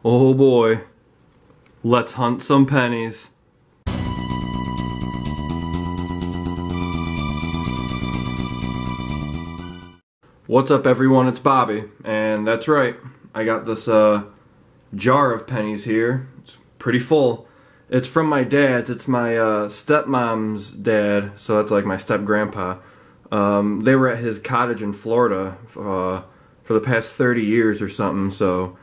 Oh boy, let's hunt some pennies. What's up everyone, it's Bobby, and that's right, I got this jar of pennies here. It's pretty full. It's from my dad's. It's my stepmom's dad, so that's like my step-grandpa. They were at his cottage in Florida for the past 30 years or something, so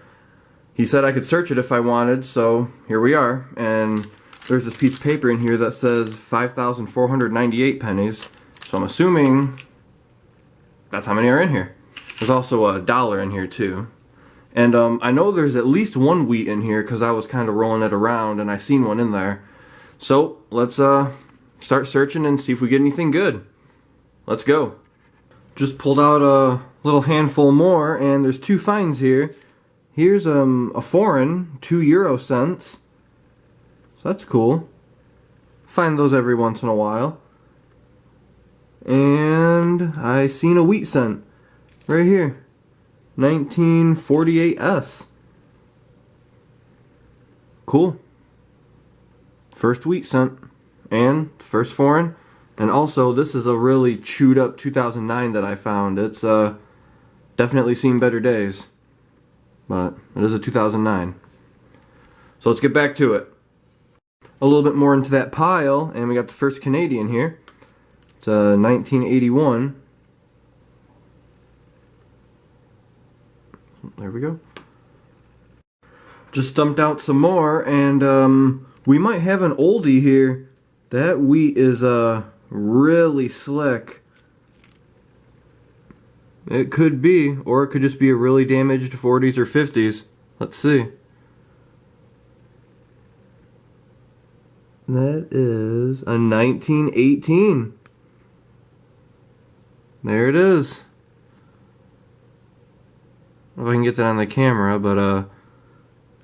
he said I could search it if I wanted, so here we are. And there's this piece of paper in here that says 5,498 pennies, so I'm assuming that's how many are in here. There's also a dollar in here too. And I know there's at least one wheat in here because I was kind of rolling it around and I seen one in there. So let's start searching and see if we get anything good. Let's go. Just pulled out a little handful more, and there's two finds here. Here's a foreign, 2 euro cents. So that's cool. Find those every once in a while. And I seen a wheat cent right here. 1948S. Cool. First wheat cent. And first foreign. And also, this is a really chewed up 2009 that I found. It's definitely seen better days. But it is a 2009. So let's get back to it. A little bit more into that pile, and we got the first Canadian here. It's 1981. There we go. Just dumped out some more, and we might have an oldie here. That wheat is really slick. It could be, or it could just be a really damaged 40s or 50s. Let's see. That is a 1918. There it is. I don't know if I can get that on the camera, but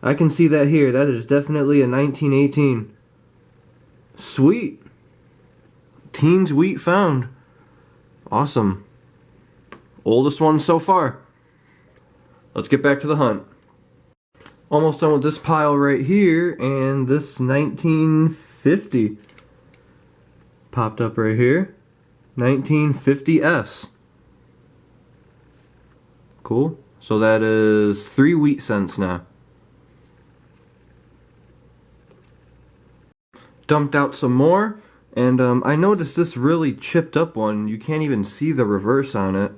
I can see that here. That is definitely a 1918. Sweet. Teens wheat found. Awesome. Oldest one so far. Let's get back to the hunt. Almost done with this pile right here, and this 1950 popped up right here. 1950S. Cool. So that is 3 wheat cents now. Dumped out some more, and I noticed this really chipped up one. You can't even see the reverse on it.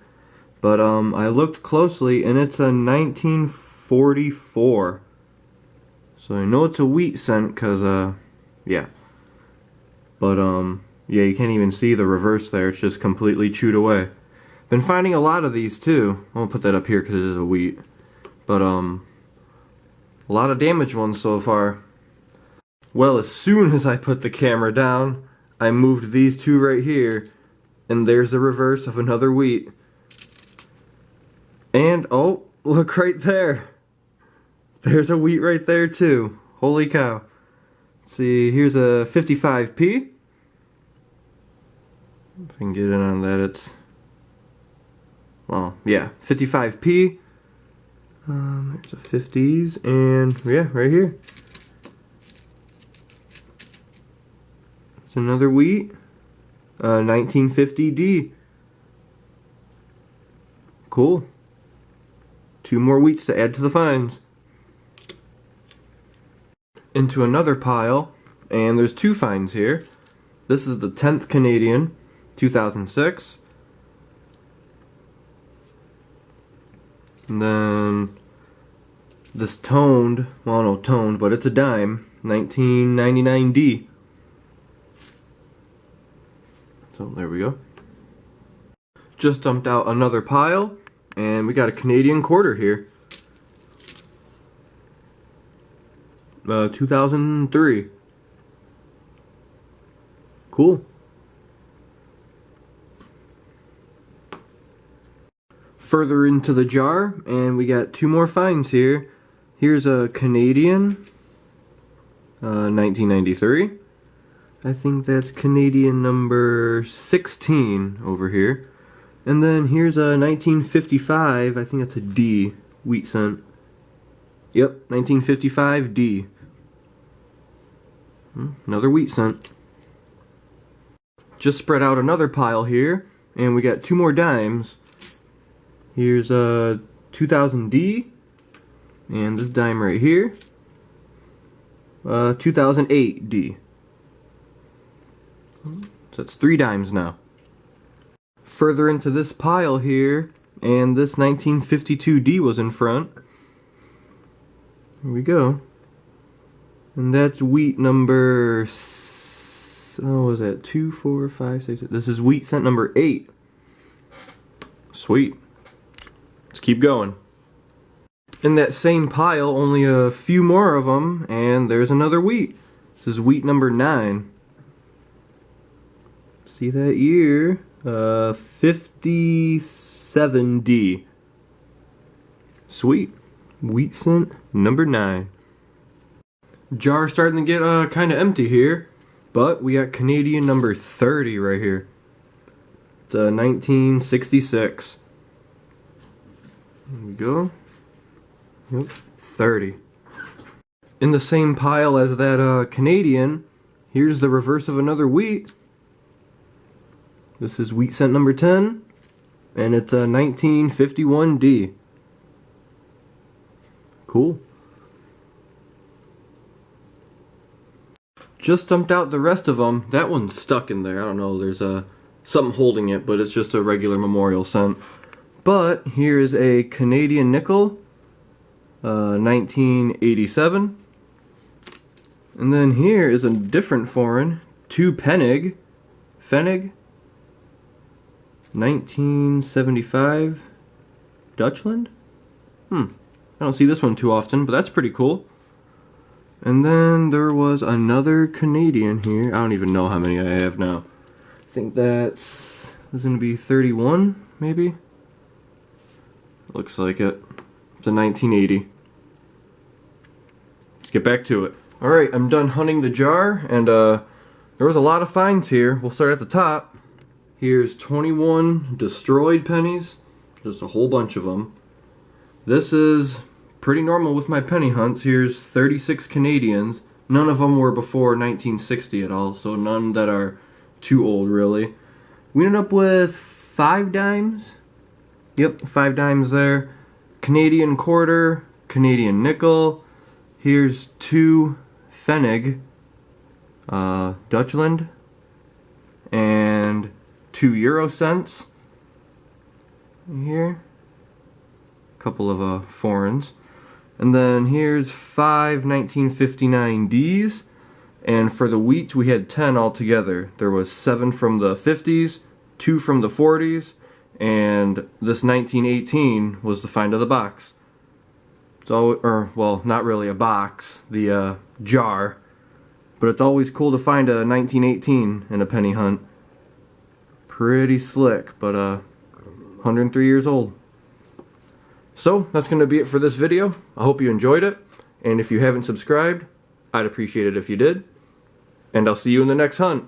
But I looked closely, and it's a 1944. So I know it's a wheat cent, cause yeah. But yeah, you can't even see the reverse there. It's just completely chewed away. Been finding a lot of these too. I'll put that up here because it is a wheat. But a lot of damaged ones so far. Well, as soon as I put the camera down, I moved these two right here, and there's the reverse of another wheat. And, oh, look right there. There's a wheat right there, too. Holy cow. Let's see, here's a 55p. If I can get in on that, it's... well, yeah, 55p. There's a 50s, and, yeah, right here. It's another wheat. 1950D. Cool. 2 more wheats to add to the finds. Into another pile, and there's 2 finds here. This is the 10th Canadian, 2006. And then this toned, well, no toned, but it's a dime, 1999D. So there we go. Just dumped out another pile. And we got a Canadian quarter here. 2003. Cool. Further into the jar, and we got 2 more finds here. Here's a Canadian. 1993. I think that's Canadian number 16 over here. And then here's a 1955, I think that's a D, wheat cent. Yep, 1955 D. Another wheat cent. Just spread out another pile here, and we got two more dimes. Here's a 2000 D, and this dime right here, 2008 D. So that's 3 dimes now. Further into this pile here, and this 1952 D was in front. Here we go. And that's wheat number, what was that? 2, 4, 5, 6. This is wheat cent number 8. Sweet. Let's keep going. In that same pile, only a few more of them, and there's another wheat. This is wheat number 9. See that year? 57D. Sweet. Wheat cent number 9. Jar starting to get kind of empty here, but we got Canadian number 30 right here. It's 1966. There we go. Yep, 30. In the same pile as that Canadian, here's the reverse of another wheat. This is wheat cent number 10, and it's 1951D. Cool. Just dumped out the rest of them. That one's stuck in there. I don't know, there's something holding it, but it's just a regular memorial cent. But here is a Canadian nickel, 1987. And then here is a different foreign, 2 pennig, 1975, Dutchland? I don't see this one too often, but that's pretty cool. And then there was another Canadian here. I don't even know how many I have now. I think this is going to be 31, maybe? Looks like it. It's a 1980. Let's get back to it. Alright, I'm done hunting the jar, and there was a lot of finds here. We'll start at the top. Here's 21 destroyed pennies. Just a whole bunch of them. This is pretty normal with my penny hunts. Here's 36 Canadians. None of them were before 1960 at all, so none that are too old, really. We ended up with 5 dimes. Yep, 5 dimes there. Canadian quarter, Canadian nickel. Here's 2 pfennig, Dutchland, and 2 euro cents. Here, a couple of foreigns. And then here's 5 1959 Ds. And for the wheat, we had 10 altogether. There was 7 from the 50s, 2 from the 40s, and this 1918 was the find of the box. It's always, or well, not really a box, the jar, but it's always cool to find a 1918 in a penny hunt. Pretty slick, but 103 years old. So that's going to be it for this video. I hope you enjoyed it, and if you haven't subscribed, I'd appreciate it if you did. And I'll see you in the next hunt.